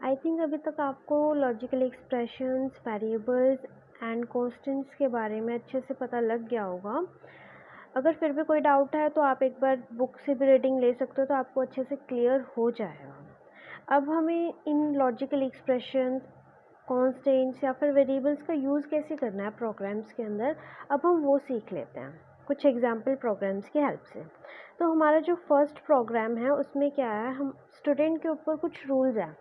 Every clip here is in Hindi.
आई थिंक अभी तक आपको logical expressions, variables and constants के बारे में अच्छे से पता लग गया होगा। अगर फिर भी कोई डाउट है तो आप एक बार बुक से भी रीडिंग ले सकते हो, तो आपको अच्छे से क्लियर हो जाएगा। अब हमें इन लॉजिकल एक्सप्रेशंस, कॉन्स्टेंट्स या फिर वेरिएबल्स का यूज़ कैसे करना है प्रोग्राम्स के अंदर, अब हम वो सीख लेते हैं कुछ एग्जाम्पल प्रोग्राम्स की हेल्प से। तो हमारा जो फर्स्ट प्रोग्राम है उसमें क्या है, हम स्टूडेंट के ऊपर कुछ रूल्स हैं।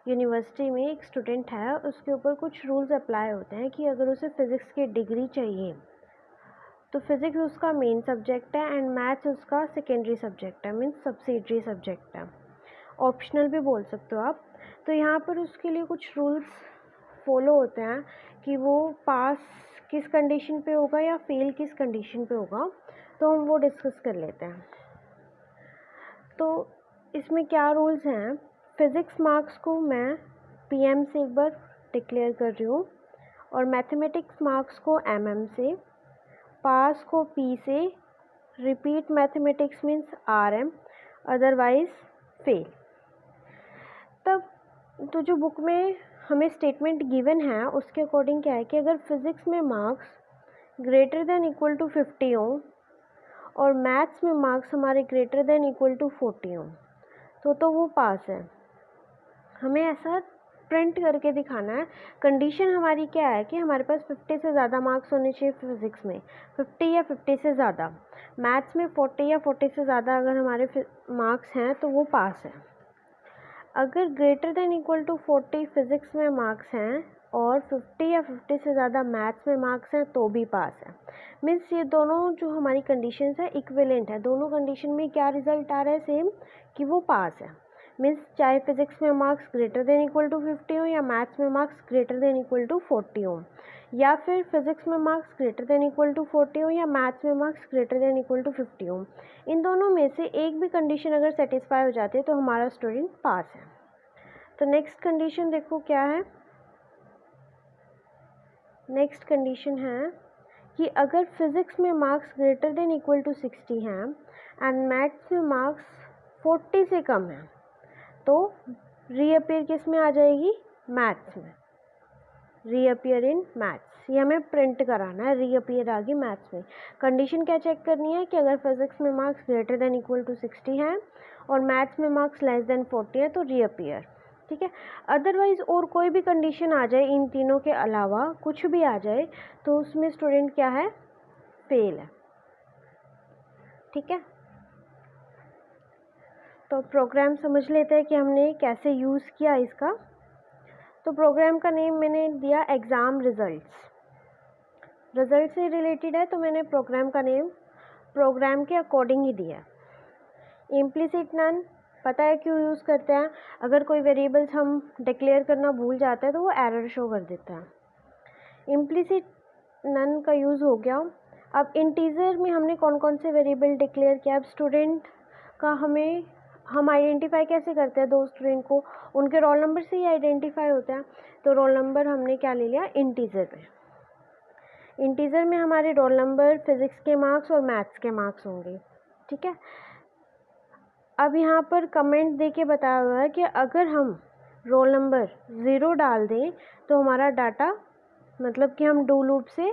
यूनिवर्सिटी में एक स्टूडेंट है, उसके ऊपर कुछ रूल्स अप्लाई होते हैं कि अगर उसे फ़िज़िक्स की डिग्री चाहिए तो फ़िज़िक्स उसका मेन सब्जेक्ट है एंड मैथ्स उसका सेकेंडरी सब्जेक्ट है, मीन्स सब्सिडरी सब्जेक्ट है, ऑप्शनल भी बोल सकते हो आप। तो यहाँ पर उसके लिए कुछ रूल्स फॉलो होते हैं कि वो पास किस कंडीशन पे होगा या फेल किस कंडीशन पे होगा, तो हम वो डिस्कस कर लेते हैं। तो इसमें क्या रूल्स हैं, फ़िज़िक्स मार्क्स को मैं पीएम से एक बार डिक्लेयर कर रही हूँ और मैथमेटिक्स मार्क्स को एमएम से, पास को पी से, repeat mathematics means RM, otherwise fail. तब तो जो बुक में हमें स्टेटमेंट गिवन है उसके अकॉर्डिंग क्या है कि अगर फिज़िक्स में marks greater than equal to 50 हो और मैथ्स में मार्क्स हमारे ग्रेटर देन इक्वल टू 40 हो तो वो पास है। हमें ऐसा प्रिंट करके दिखाना है। कंडीशन हमारी क्या है कि हमारे पास 50 से ज़्यादा मार्क्स होने चाहिए फिज़िक्स में, 50 या 50 से ज़्यादा, मैथ्स में 40 या 40 से ज़्यादा अगर हमारे मार्क्स हैं तो वो पास है। अगर greater than equal to 40 physics में मार्क्स हैं और 50 या 50 से ज़्यादा मैथ्स में मार्क्स हैं तो भी पास है। मीन्स ये दोनों जो हमारी कंडीशंस है इक्विवेलेंट है, दोनों कंडीशन में क्या रिजल्ट आ रहा है, सेम, कि वो पास है। मीन्स चाहे फिज़िक्स में marks greater than equal to 50 हो या मैथ्स में marks greater than equal to 40 हो, या फिर फिज़िक्स में marks greater than equal to 40 हो या मैथ्स में marks greater than equal to 50 हो, इन दोनों में से एक भी कंडीशन अगर सेटिस्फाई हो जाती है तो हमारा स्टूडेंट पास है। तो नेक्स्ट कंडीशन देखो क्या है। नेक्स्ट कंडीशन है कि अगर फिज़िक्स में marks greater than equal to 60 हैं एंड मैथ्स में मार्क्स 40 से कम है तो रीअपियर किस में आ जाएगी, मैथ्स में, रीअपियर इन मैथ्स। ये हमें प्रिंट कराना है, रीअपियर आ गई मैथ्स में। कंडीशन क्या चेक करनी है कि अगर फिज़िक्स में marks greater than equal to 60 हैं और मैथ्स में मार्क्स लेस देन 40 है तो रीअपियर, ठीक है। अदरवाइज़ और कोई भी कंडीशन आ जाए, इन तीनों के अलावा कुछ भी आ जाए तो उसमें स्टूडेंट क्या है, फेल है, ठीक है। तो प्रोग्राम समझ लेते हैं कि हमने कैसे यूज़ किया इसका। तो प्रोग्राम का नेम मैंने दिया एग्ज़ाम रिज़ल्ट्स, रिज़ल्ट से रिलेटेड है तो मैंने प्रोग्राम का नेम प्रोग्राम के अकॉर्डिंग ही दिया। इम्प्लिसिट नन पता है क्यों यूज़ करते हैं, अगर कोई वेरिएबल्स हम डिक्लेयर करना भूल जाते हैं तो वो एरर शो कर देता है। इम्प्लिसिट नन का यूज़ हो गया। अब इंटीजर में हमने कौन कौन से वेरिएबल डिक्लेयर किया, अब स्टूडेंट का हम आइडेंटिफाई कैसे करते हैं, दो स्टूडेंट को उनके रोल नंबर से ही आइडेंटिफाई होता है। तो रोल नंबर हमने क्या ले लिया, इंटीजर में। इंटीजर में हमारे रोल नंबर, फिज़िक्स के मार्क्स और मैथ्स के मार्क्स होंगे, ठीक है। अब यहाँ पर कमेंट दे के बताया हुआ है कि अगर हम रोल नंबर 0 डाल दें तो हमारा डाटा, मतलब कि हम डू लूप से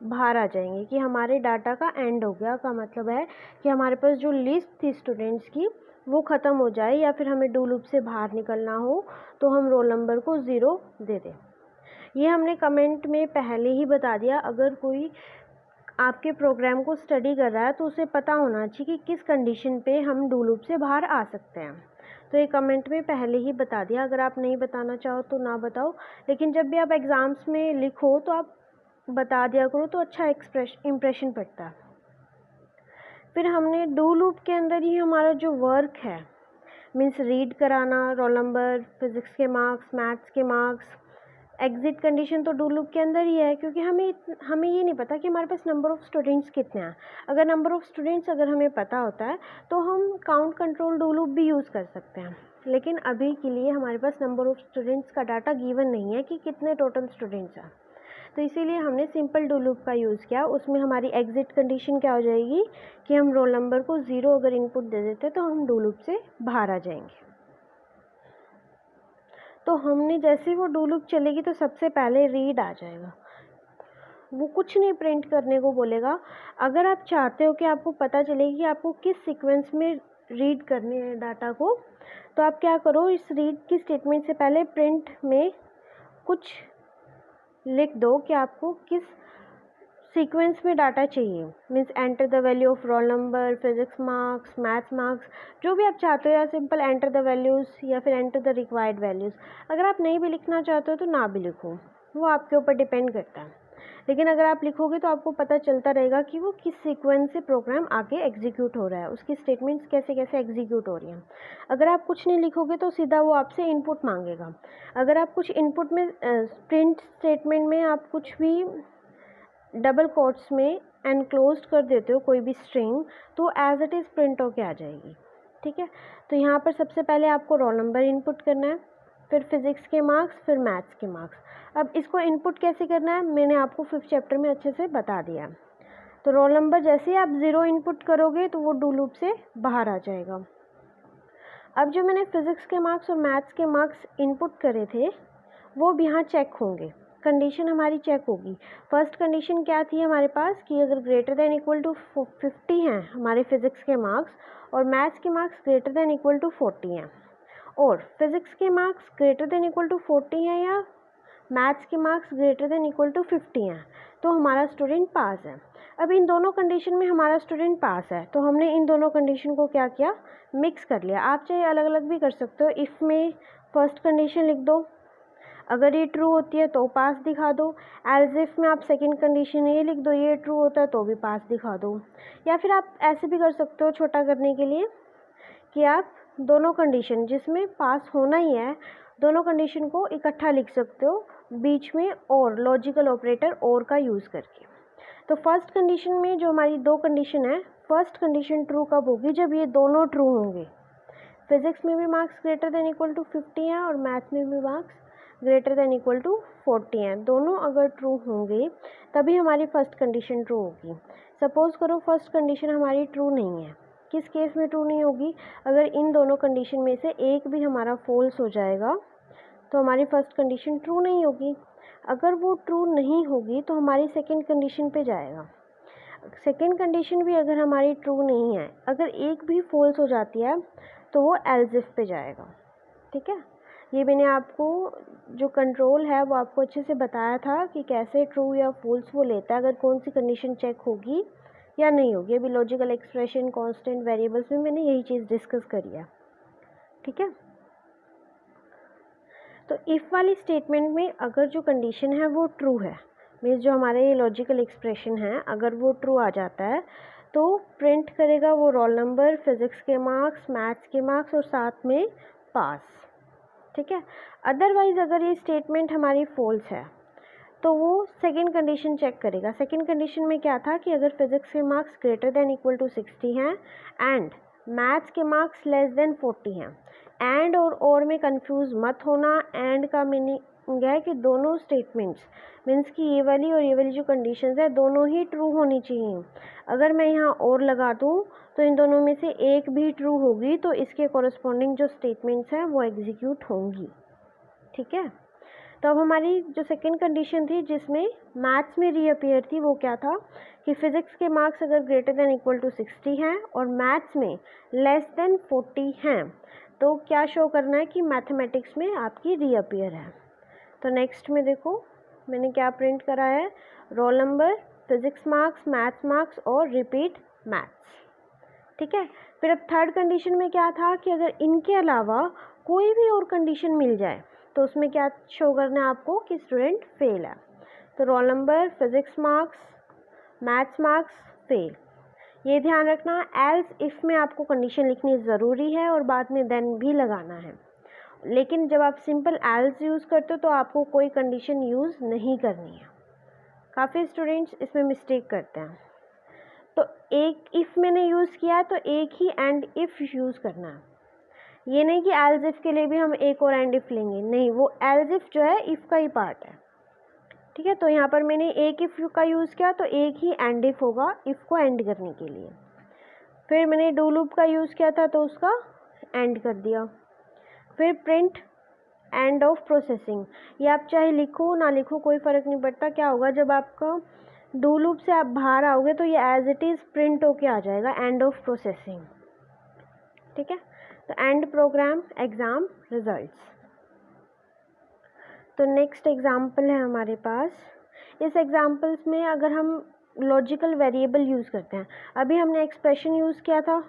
बाहर आ जाएंगे, कि हमारे डाटा का एंड हो गया, का मतलब है कि हमारे पास जो लिस्ट थी स्टूडेंट्स की वो ख़त्म हो जाए, या फिर हमें डू लूप से बाहर निकलना हो तो हम रोल नंबर को 0 दे दें। ये हमने कमेंट में पहले ही बता दिया। अगर कोई आपके प्रोग्राम को स्टडी कर रहा है तो उसे पता होना चाहिए कि किस कंडीशन पे हम डू लूप से बाहर आ सकते हैं। तो ये कमेंट में पहले ही बता दिया, अगर आप नहीं बताना चाहो तो ना बताओ, लेकिन जब भी आप एग्ज़ाम्स में लिखो तो आप बता दिया करो तो अच्छा इम्प्रेशन पड़ता है। फिर हमने डू लूप के अंदर ही हमारा जो वर्क है, मीन्स रीड कराना, रोल नंबर, फिज़िक्स के मार्क्स, मैथ्स के मार्क्स, एग्ज़िट कंडीशन तो डू लूप के अंदर ही है, क्योंकि हमें ये नहीं पता कि हमारे पास नंबर ऑफ़ स्टूडेंट्स कितने हैं। अगर नंबर ऑफ़ स्टूडेंट्स अगर हमें पता होता है तो हम काउंट कंट्रोल डू लूप भी यूज़ कर सकते हैं, लेकिन अभी के लिए हमारे पास नंबर ऑफ़ स्टूडेंट्स का डाटा गिवन नहीं है कि कितने टोटल स्टूडेंट्स हैं, तो इसीलिए हमने सिंपल डू लूप का यूज़ किया। उसमें हमारी एग्ज़िट कंडीशन क्या हो जाएगी कि हम रोल नंबर को 0 अगर इनपुट दे देते तो हम डू लूप से बाहर आ जाएंगे। तो हमने जैसे ही वो डू लूप चलेगी तो सबसे पहले रीड आ जाएगा, वो कुछ नहीं प्रिंट करने को बोलेगा। अगर आप चाहते हो कि आपको पता चले कि आपको किस सीक्वेंस में रीड करने हैं डाटा को, तो आप क्या करो, इस रीड की स्टेटमेंट से पहले प्रिंट में कुछ लिख दो कि आपको किस सीक्वेंस में डाटा चाहिए। Means enter the value of roll number, physics marks, maths marks, जो भी आप चाहते हो, या सिंपल एंटर द वैल्यूज़ या फिर एंटर द रिक्वायर्ड वैल्यूज़। अगर आप नहीं भी लिखना चाहते हो तो ना भी लिखो, वो आपके ऊपर डिपेंड करता है। लेकिन अगर आप लिखोगे तो आपको पता चलता रहेगा कि वो किस सीक्वेंस से प्रोग्राम आगे एग्जीक्यूट हो रहा है, उसकी स्टेटमेंट्स कैसे कैसे एग्जीक्यूट हो रही हैं। अगर आप कुछ नहीं लिखोगे तो सीधा वो आपसे इनपुट मांगेगा। अगर आप कुछ इनपुट में प्रिंट स्टेटमेंट में आप कुछ भी डबल कोट्स में एनक्लोज्ड कर देते हो कोई भी स्ट्रिंग, तो एज इट इज़ प्रिंट होके आ जाएगी। ठीक है, तो यहाँ पर सबसे पहले आपको रोल नंबर इनपुट करना है, फिर फिज़िक्स के मार्क्स, फिर मैथ्स के मार्क्स। अब इसको इनपुट कैसे करना है मैंने आपको 5th चैप्टर में अच्छे से बता दिया। तो रोल नंबर जैसे ही आप 0 इनपुट करोगे तो वो डू लूप से बाहर आ जाएगा। अब जो मैंने फिज़िक्स के मार्क्स और मैथ्स के मार्क्स इनपुट करे थे वो भी यहाँ चेक होंगे, कंडीशन हमारी चेक होगी। फर्स्ट कंडीशन क्या थी हमारे पास कि अगर ग्रेटर देन इक्वल टू 50 हैं हमारे फिज़िक्स के मार्क्स और मैथ्स के marks greater than equal to 40 हैं, और फिज़िक्स के marks greater than equal to 40 हैं या मैथ्स के marks greater than equal to 50 हैं, तो हमारा स्टूडेंट पास है। अब इन दोनों कंडीशन में हमारा स्टूडेंट पास है, तो हमने इन दोनों कंडीशन को क्या किया, मिक्स कर लिया। आप चाहे अलग अलग भी कर सकते हो। इफ़ में फर्स्ट कंडीशन लिख दो, अगर ये ट्रू होती है तो पास दिखा दो। एल्स इफ में आप सेकंड कंडीशन ये लिख दो, ये ट्रू होता है तो भी पास दिखा दो। या फिर आप ऐसे भी कर सकते हो छोटा करने के लिए कि आप दोनों कंडीशन जिसमें पास होना ही है, दोनों कंडीशन को इकट्ठा लिख सकते हो, बीच में और लॉजिकल ऑपरेटर और का यूज़ करके। तो फर्स्ट कंडीशन में जो हमारी दो कंडीशन है, फर्स्ट कंडीशन ट्रू कब होगी, जब ये दोनों ट्रू होंगे। फिज़िक्स में भी marks greater than equal to 50 हैं और मैथ्स में भी marks greater than equal to 40 हैं, दोनों अगर ट्रू होंगे तभी हमारी फर्स्ट कंडीशन ट्रू होगी। सपोज़ करो फर्स्ट कंडीशन हमारी ट्रू नहीं है, किस केस में ट्रू नहीं होगी, अगर इन दोनों कंडीशन में से एक भी हमारा फॉल्स हो जाएगा तो हमारी फर्स्ट कंडीशन ट्रू नहीं होगी। अगर वो ट्रू नहीं होगी तो हमारी सेकेंड कंडीशन पे जाएगा। सेकेंड कंडीशन भी अगर हमारी ट्रू नहीं है, अगर एक भी फॉल्स हो जाती है तो वो एल्स इफ पे जाएगा। ठीक है, ये मैंने आपको जो कंट्रोल है वो आपको अच्छे से बताया था कि कैसे ट्रू या फॉल्स वो लेता है, अगर कौन सी कंडीशन चेक होगी या नहीं होगी। अभी लॉजिकल एक्सप्रेशन, कांस्टेंट, वेरिएबल्स में मैंने यही चीज़ डिस्कस करी है। ठीक है, तो इफ़ वाली स्टेटमेंट में अगर जो कंडीशन है वो ट्रू है, मीन्स जो हमारे लॉजिकल एक्सप्रेशन है अगर वो ट्रू आ जाता है तो प्रिंट करेगा वो रोल नंबर, फिज़िक्स के मार्क्स, मैथ्स के मार्क्स और साथ में पास। ठीक है, अदरवाइज़ अगर ये स्टेटमेंट हमारी फॉल्स है तो वो सेकेंड कंडीशन चेक करेगा। सेकेंड कंडीशन में क्या था कि अगर फिज़िक्स के marks greater than equal to 60 हैं एंड मैथ्स के मार्क्स लेस देन 40 हैं। एंड और में कंफ्यूज मत होना, एंड का मीनिंग है कि दोनों स्टेटमेंट्स मीन्स कि ये वाली और ये वाली जो कंडीशंस है दोनों ही ट्रू होनी चाहिए। अगर मैं यहाँ और लगा दूँ तो इन दोनों में से एक भी ट्रू होगी तो इसके कॉरस्पॉन्डिंग जो स्टेटमेंट्स हैं वो एग्जीक्यूट होंगी। ठीक है, तो अब हमारी जो सेकंड कंडीशन थी जिसमें मैथ्स में रीअपियर थी वो क्या था कि फिज़िक्स के मार्क्स अगर ग्रेटर देन इक्वल टू 60 हैं और मैथ्स में लेस देन 40 हैं तो क्या शो करना है कि मैथमेटिक्स में आपकी रीअपियर है। तो नेक्स्ट में देखो मैंने क्या प्रिंट करा है, roll number, physics marks, maths marks और रिपीट मैथ्स। ठीक है, फिर अब थर्ड कंडीशन में क्या था कि अगर इनके अलावा कोई भी और कंडीशन मिल जाए तो उसमें क्या शो करना है आपको कि स्टूडेंट फेल है। तो roll number, physics marks, maths marks fail. ये ध्यान रखना, एल्स इफ़ में आपको कंडीशन लिखनी ज़रूरी है और बाद में देन भी लगाना है, लेकिन जब आप सिंपल एल्स यूज़ करते हो तो आपको कोई कंडीशन यूज़ नहीं करनी है। काफ़ी स्टूडेंट्स इसमें मिस्टेक करते हैं। तो एक इफ़ मैंने यूज़ किया तो एक ही एंड इफ़ यूज़ करना है, ये नहीं कि एल्स इफ के लिए भी हम एक और एंड इफ लेंगे, नहीं, वो एल्स इफ जो है इफ का ही पार्ट है। ठीक है, तो यहाँ पर मैंने एक इफ का यूज़ किया तो एक ही एंड इफ होगा इफ को एंड करने के लिए। फिर मैंने डू लूप का यूज़ किया था तो उसका एंड कर दिया। फिर प्रिंट एंड ऑफ प्रोसेसिंग। ये आप चाहे लिखो ना लिखो कोई फ़र्क नहीं पड़ता। क्या होगा, जब आपका डू लूप से आप बाहर आओगे तो ये एज इट इज़ प्रिंट होके आ जाएगा एंड ऑफ प्रोसेसिंग। ठीक है, तो एंड प्रोग्राम एग्ज़ाम रिजल्ट्स। तो नेक्स्ट एग्जाम्पल है हमारे पास। इस एग्जाम्पल्स में अगर हम लॉजिकल वेरिएबल यूज़ करते हैं, अभी हमने एक्सप्रेशन यूज़ किया था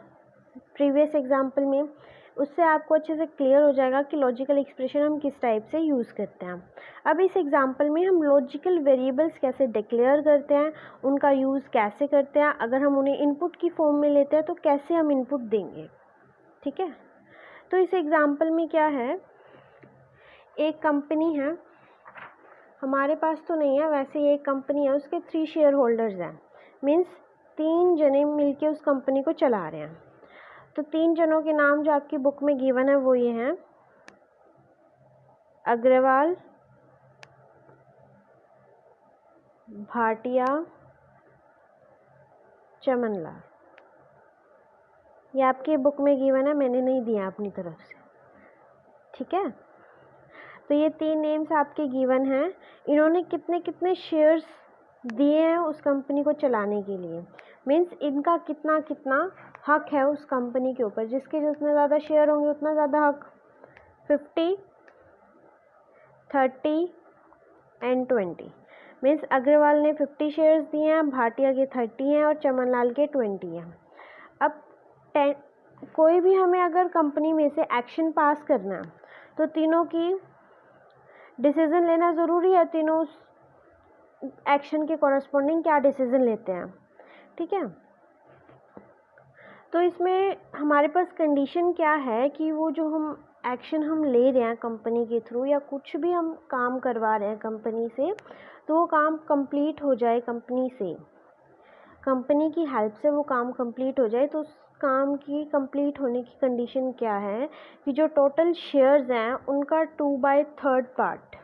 प्रीवियस एग्जाम्पल में, उससे आपको अच्छे से क्लियर हो जाएगा कि लॉजिकल एक्सप्रेशन हम किस टाइप से यूज़ करते हैं। अब इस एग्जाम्पल में हम लॉजिकल वेरिएबल्स कैसे डिक्लेयर करते हैं, उनका यूज़ कैसे करते हैं, अगर हम उन्हें इनपुट की फॉर्म में लेते हैं तो कैसे हम इनपुट देंगे। ठीक है, तो इस एग्जाम्पल में क्या है, एक कंपनी है, हमारे पास तो नहीं है, वैसे ये एक कंपनी है, उसके 3 शेयर होल्डर्स हैं, मीन्स 3 जने मिलके उस कंपनी को चला रहे हैं। तो 3 जनों के नाम जो आपकी बुक में गिवन है वो ये हैं, अग्रवाल, भाटिया, चमनलाल। ये आपकी बुक में गिवन है, मैंने नहीं दिया अपनी तरफ से। ठीक है, तो ये 3 नेम्स आपके गिवन हैं। इन्होंने कितने कितने शेयर्स दिए हैं उस कंपनी को चलाने के लिए, मीन्स इनका कितना कितना हक है उस कंपनी के ऊपर। जिसके जितने ज़्यादा शेयर होंगे उतना ज़्यादा हक। 50, 30 एंड 20। मीन्स अग्रवाल ने 50 शेयर्स दिए हैं, भाटिया के 30 हैं और चमनलाल के 20 हैं। अब 10, कोई भी हमें अगर कंपनी में से एक्शन पास करना है तो तीनों की डिसीज़न लेना ज़रूरी है, तीनों एक्शन के कॉरस्पॉन्डिंग क्या डिसीज़न लेते हैं। ठीक है, तो इसमें हमारे पास कंडीशन क्या है कि वो जो हम एक्शन हम ले रहे हैं कंपनी के थ्रू, या कुछ भी हम काम करवा रहे हैं कंपनी से, तो वो काम कंप्लीट हो जाए कंपनी से, कंपनी की हेल्प से वो काम कंप्लीट हो जाए। तो उस काम की कंप्लीट होने की कंडीशन क्या है कि जो टोटल शेयर्स हैं उनका 2/3 पार्ट,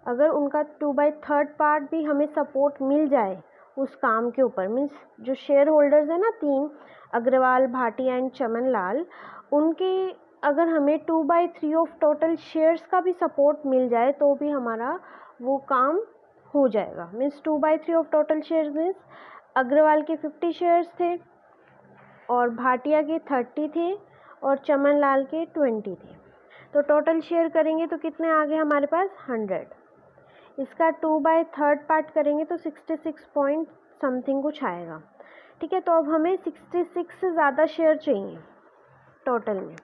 अगर उनका 2/3 पार्ट भी हमें सपोर्ट मिल जाए उस काम के ऊपर, मीन्स जो शेयर होल्डर्स हैं ना 3, अग्रवाल, भाटिया एंड चमनलाल, उनके अगर हमें 2/3 ऑफ टोटल शेयर्स का भी सपोर्ट मिल जाए तो भी हमारा वो काम हो जाएगा। Means 2/3 of total shares means Agarwal के 50 शेयर्स थे और भाटिया के 30 थे और चमनलाल के 20 थे। तो टोटल शेयर करेंगे तो कितने आ गए हमारे पास, 100। इसका 2/3 पार्ट करेंगे तो 66 पॉइंट समथिंग कुछ आएगा। ठीक है, तो अब हमें 66 से ज़्यादा शेयर चाहिए टोटल में।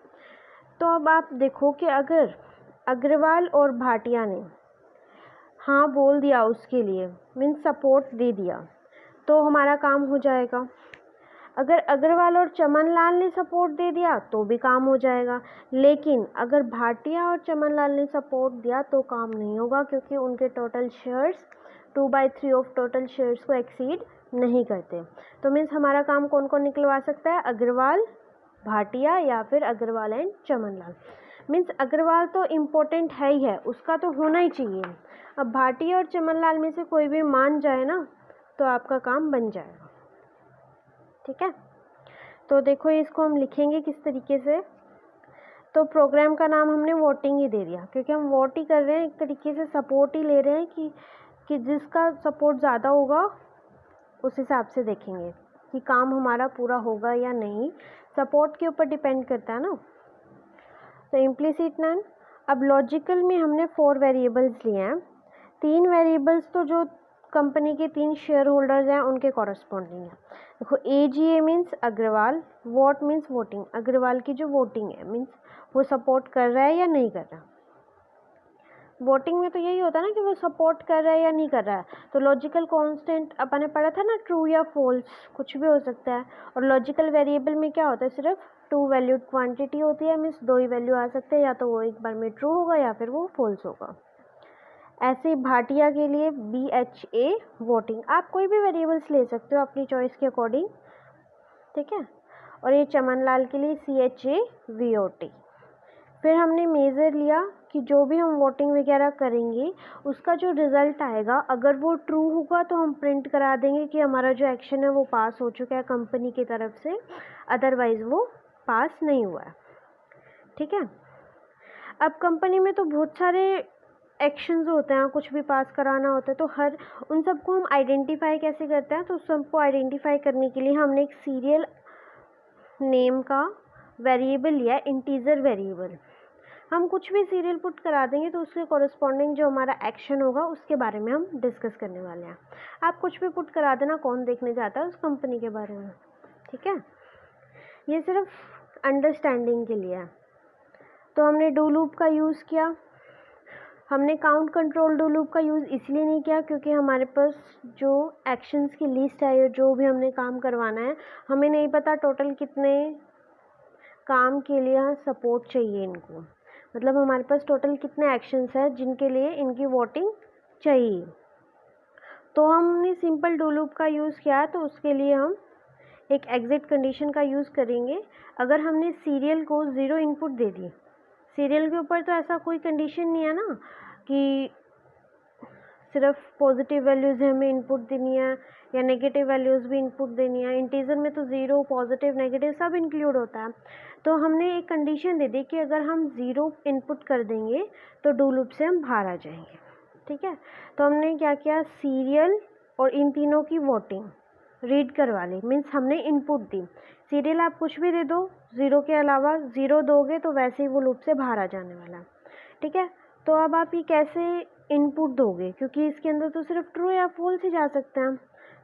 तो अब आप देखो कि अगर अग्रवाल और भाटिया ने हाँ बोल दिया उसके लिए, मीन्स सपोर्ट दे दिया, तो हमारा काम हो जाएगा। अगर अग्रवाल और चमनलाल ने सपोर्ट दे दिया तो भी काम हो जाएगा। लेकिन अगर भाटिया और चमनलाल ने सपोर्ट दिया तो काम नहीं होगा, क्योंकि उनके total shares 2/3 of total shares को एक्सीड नहीं करते। तो मीन्स हमारा काम कौन कौन निकलवा सकता है, अग्रवाल, भाटिया या फिर अग्रवाल एंड चमनलाल। मीन्स अग्रवाल तो इम्पोर्टेंट है ही है, उसका तो होना ही चाहिए। अब भाटिया और चमनलाल में से कोई भी मान जाए ना तो आपका काम बन जाएगा। ठीक है, तो देखो इसको हम लिखेंगे किस तरीके से। तो प्रोग्राम का नाम हमने वोटिंग ही दे दिया, क्योंकि हम वोट ही कर रहे हैं, एक तरीके से सपोर्ट ही ले रहे हैं कि जिसका सपोर्ट ज़्यादा होगा उस हिसाब से देखेंगे कि काम हमारा पूरा होगा या नहीं। सपोर्ट के ऊपर डिपेंड करता है ना। तो इम्प्लिसिट नन। अब लॉजिकल में हमने 4 वेरिएबल्स लिए हैं। 3 वेरिएबल्स तो जो कंपनी के 3 शेयर होल्डर्स हैं उनके कॉरस्पॉन्डिंग है। देखो AGA means Agarwal, vote means voting, Agarwal की जो वोटिंग है मीन्स वो सपोर्ट कर रहा है या नहीं कर रहा। वोटिंग में तो यही होता है ना कि वो सपोर्ट कर रहा है या नहीं कर रहा है। तो लॉजिकल कांस्टेंट अपन ने पढ़ा था ना, ट्रू या फॉल्स, कुछ भी हो सकता है। और लॉजिकल वेरिएबल में क्या होता है, सिर्फ 2 वैल्यूड क्वांटिटी होती है, मीन्स 2 ही वैल्यू आ सकते हैं, या तो वो एक बार में ट्रू होगा या फिर वो फॉल्स होगा। ऐसे भाटिया के लिए BHA वोटिंग, आप कोई भी वेरिएबल्स ले सकते हो अपनी चॉइस के अकॉर्डिंग। ठीक है, और ये चमनलाल के लिए CHA VOT। फिर हमने मेज़र लिया कि जो भी हम वोटिंग वगैरह करेंगे उसका जो रिज़ल्ट आएगा, अगर वो ट्रू होगा तो हम प्रिंट करा देंगे कि हमारा जो एक्शन है वो पास हो चुका है कंपनी की तरफ से, अदरवाइज़ वो पास नहीं हुआ है। ठीक है, अब कंपनी में तो बहुत सारे एक्शंस होते हैं, कुछ भी पास कराना होता है, तो हर उन सबको हम आइडेंटिफाई कैसे करते हैं, तो उस सबको आइडेंटिफाई करने के लिए हमने एक सीरियल नेम का वेरिएबल लिया, इंटीजर वेरिएबल। हम कुछ भी सीरियल पुट करा देंगे तो उसके कॉरस्पॉन्डिंग जो हमारा एक्शन होगा उसके बारे में हम डिस्कस करने वाले हैं। आप कुछ भी पुट करा देना, कौन देखने जाता है उस कंपनी के बारे में, ठीक है। ये सिर्फ अंडरस्टैंडिंग के लिए है। तो हमने डू लूप का यूज़ किया। हमने काउंट कंट्रोल डू लूप का यूज़ इसलिए नहीं किया क्योंकि हमारे पास जो एक्शंस की लिस्ट है या जो भी हमने काम करवाना है, हमें नहीं पता टोटल कितने काम के लिए सपोर्ट चाहिए इनको, मतलब हमारे पास टोटल कितने एक्शंस हैं जिनके लिए इनकी वोटिंग चाहिए। तो हमने सिंपल डू लूप का यूज़ किया, तो उसके लिए हम एक एग्जिट कंडीशन का यूज़ करेंगे। अगर हमने सीरियल को 0 इनपुट दे दी, सीरियल के ऊपर तो ऐसा कोई कंडीशन नहीं है ना कि सिर्फ पॉजिटिव वैल्यूज़ हमें इनपुट देनी है या नेगेटिव वैल्यूज़ भी इनपुट देनी है। इंटीजर में तो 0 पॉजिटिव नेगेटिव सब इंक्लूड होता है। तो हमने एक कंडीशन दे दी कि अगर हम 0 इनपुट कर देंगे तो डू लूप से हम बाहर आ जाएंगे, ठीक है। तो हमने क्या किया, सीरियल और इन तीनों की वोटिंग रीड करवा ली, मीन्स हमने इनपुट दी। सीरियल आप कुछ भी दे दो, 0 के अलावा 0 दोगे तो वैसे ही वो लूप से बाहर आ जाने वाला है, ठीक है। तो अब आप ये कैसे इनपुट दोगे, क्योंकि इसके अंदर तो सिर्फ ट्रू या फॉल्स ही जा सकते हैं।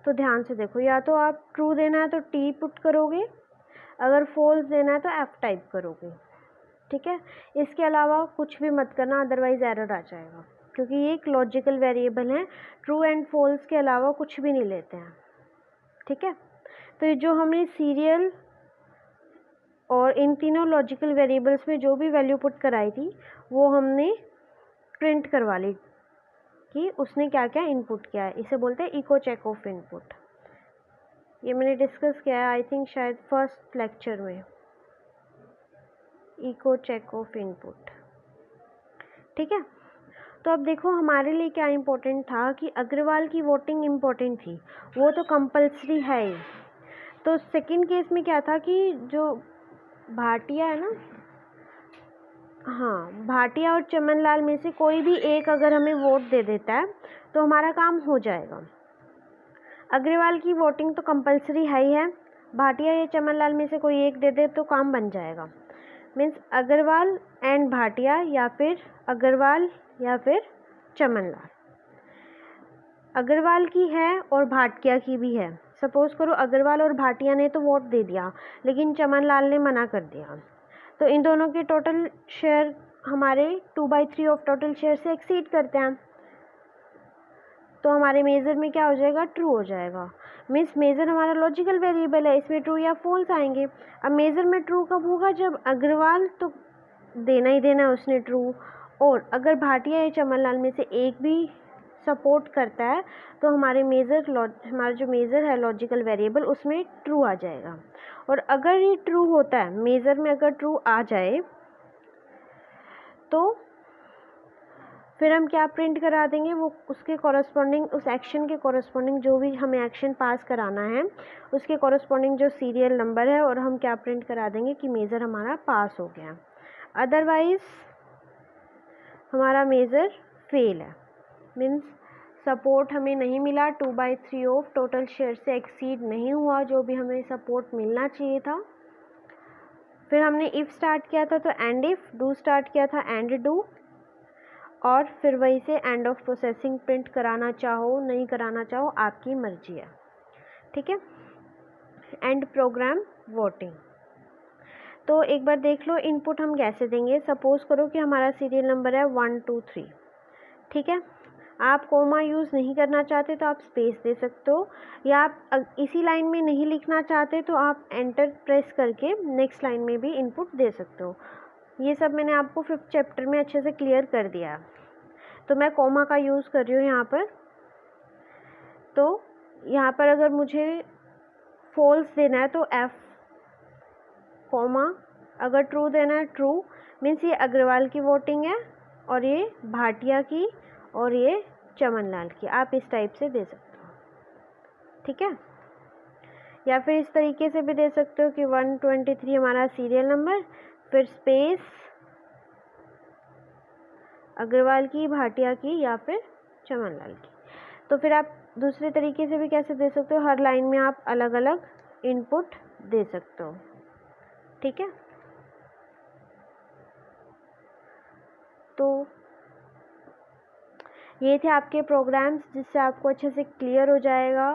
तो ध्यान से देखो, या तो आप ट्रू देना है तो टी पुट करोगे, अगर फॉल्स देना है तो एफ टाइप करोगे, ठीक है। इसके अलावा कुछ भी मत करना, अदरवाइज एरर आ जाएगा, क्योंकि ये एक लॉजिकल वेरिएबल है। ट्रू एंड फॉल्स के अलावा कुछ भी नहीं लेते हैं, ठीक है। तो ये जो हमने सीरियल और इन तीनों लॉजिकल वेरिएबल्स में जो भी वैल्यू पुट कराई थी वो हमने प्रिंट करवा ली कि उसने क्या क्या इनपुट किया है। इसे बोलते हैं इको चेक ऑफ इनपुट। ये मैंने डिस्कस किया है आई थिंक शायद फर्स्ट लेक्चर में, इको चेक ऑफ इनपुट, ठीक है। तो अब देखो हमारे लिए क्या इम्पोर्टेंट था कि अग्रवाल की वोटिंग इम्पोर्टेंट थी, वो तो कंपल्सरी है ही। तो सेकंड केस में क्या था कि जो भाटिया है ना, हाँ, भाटिया और चमनलाल में से कोई भी एक अगर हमें वोट दे देता है तो हमारा काम हो जाएगा। अग्रवाल की वोटिंग तो कंपलसरी है ही है, भाटिया या चमनलाल में से कोई एक दे दे तो काम बन जाएगा। मीन्स अग्रवाल एंड भाटिया या फिर अग्रवाल या फिर चमनलाल। अग्रवाल की है और भाटिया की भी है। सपोज करो अग्रवाल और भाटिया ने तो वोट दे दिया लेकिन चमनलाल ने मना कर दिया, तो इन दोनों के टोटल शेयर हमारे 2/3 ऑफ टोटल शेयर से एक्सीड करते हैं, तो हमारे मेज़र में क्या हो जाएगा, ट्रू हो जाएगा। मीन्स मेज़र हमारा लॉजिकल वेरिएबल है, इसमें ट्रू या फॉल्स आएंगे। अब मेज़र में ट्रू कब होगा, जब अग्रवाल तो देना ही देना है उसने ट्रू, और अगर भाटिया या चमनलाल में से एक भी सपोर्ट करता है तो हमारा जो मेज़र है लॉजिकल वेरिएबल उसमें ट्रू आ जाएगा। और अगर ये ट्रू होता है, मेज़र में अगर ट्रू आ जाए तो फिर हम क्या प्रिंट करा देंगे, वो उसके कॉरस्पॉन्डिंग, उस एक्शन के कॉरस्पॉन्डिंग जो भी हमें एक्शन पास कराना है उसके कॉरस्पॉन्डिंग जो सीरियल नंबर है, और हम क्या प्रिंट करा देंगे कि मेज़र हमारा पास हो गया। अदरवाइज़ हमारा मेज़र फेल है, मीन्स सपोर्ट हमें नहीं मिला, 2/3 ऑफ टोटल शेयर से एक्सीड नहीं हुआ जो भी हमें सपोर्ट मिलना चाहिए था। फिर हमने इफ़ स्टार्ट किया था तो एंड इफ़, डू स्टार्ट किया था एंड डू, और फिर वहीं से एंड ऑफ प्रोसेसिंग प्रिंट कराना चाहो नहीं कराना चाहो आपकी मर्जी है, ठीक है। एंड प्रोग्राम वोटिंग, तो एक बार देख लो इनपुट हम कैसे देंगे। सपोज़ करो कि हमारा सीरियल नंबर है 1 2 3, ठीक है। आप कोमा यूज़ नहीं करना चाहते तो आप स्पेस दे सकते हो, या आप इसी लाइन में नहीं लिखना चाहते तो आप एंटर प्रेस करके नेक्स्ट लाइन में भी इनपुट दे सकते हो। ये सब मैंने आपको 5th चैप्टर में अच्छे से क्लियर कर दिया, तो मैं कोमा का यूज़ कर रही हूँ यहाँ पर। तो यहाँ पर अगर मुझे फॉल्स देना है तो एफ कोमा, अगर ट्रू देना है ट्रू, मीन्स ये अग्रवाल की वोटिंग है और ये भाटिया की और ये चमनलाल की, आप इस टाइप से दे सकते हो, ठीक है। या फिर इस तरीके से भी दे सकते हो कि 123 हमारा सीरियल नंबर, फिर स्पेस अग्रवाल की, भाटिया की या फिर चमनलाल की। तो फिर आप दूसरे तरीके से भी कैसे दे सकते हो, हर लाइन में आप अलग अलग इनपुट दे सकते हो। ठीक है, तो ये थे आपके प्रोग्राम्स जिससे आपको अच्छे से क्लियर हो जाएगा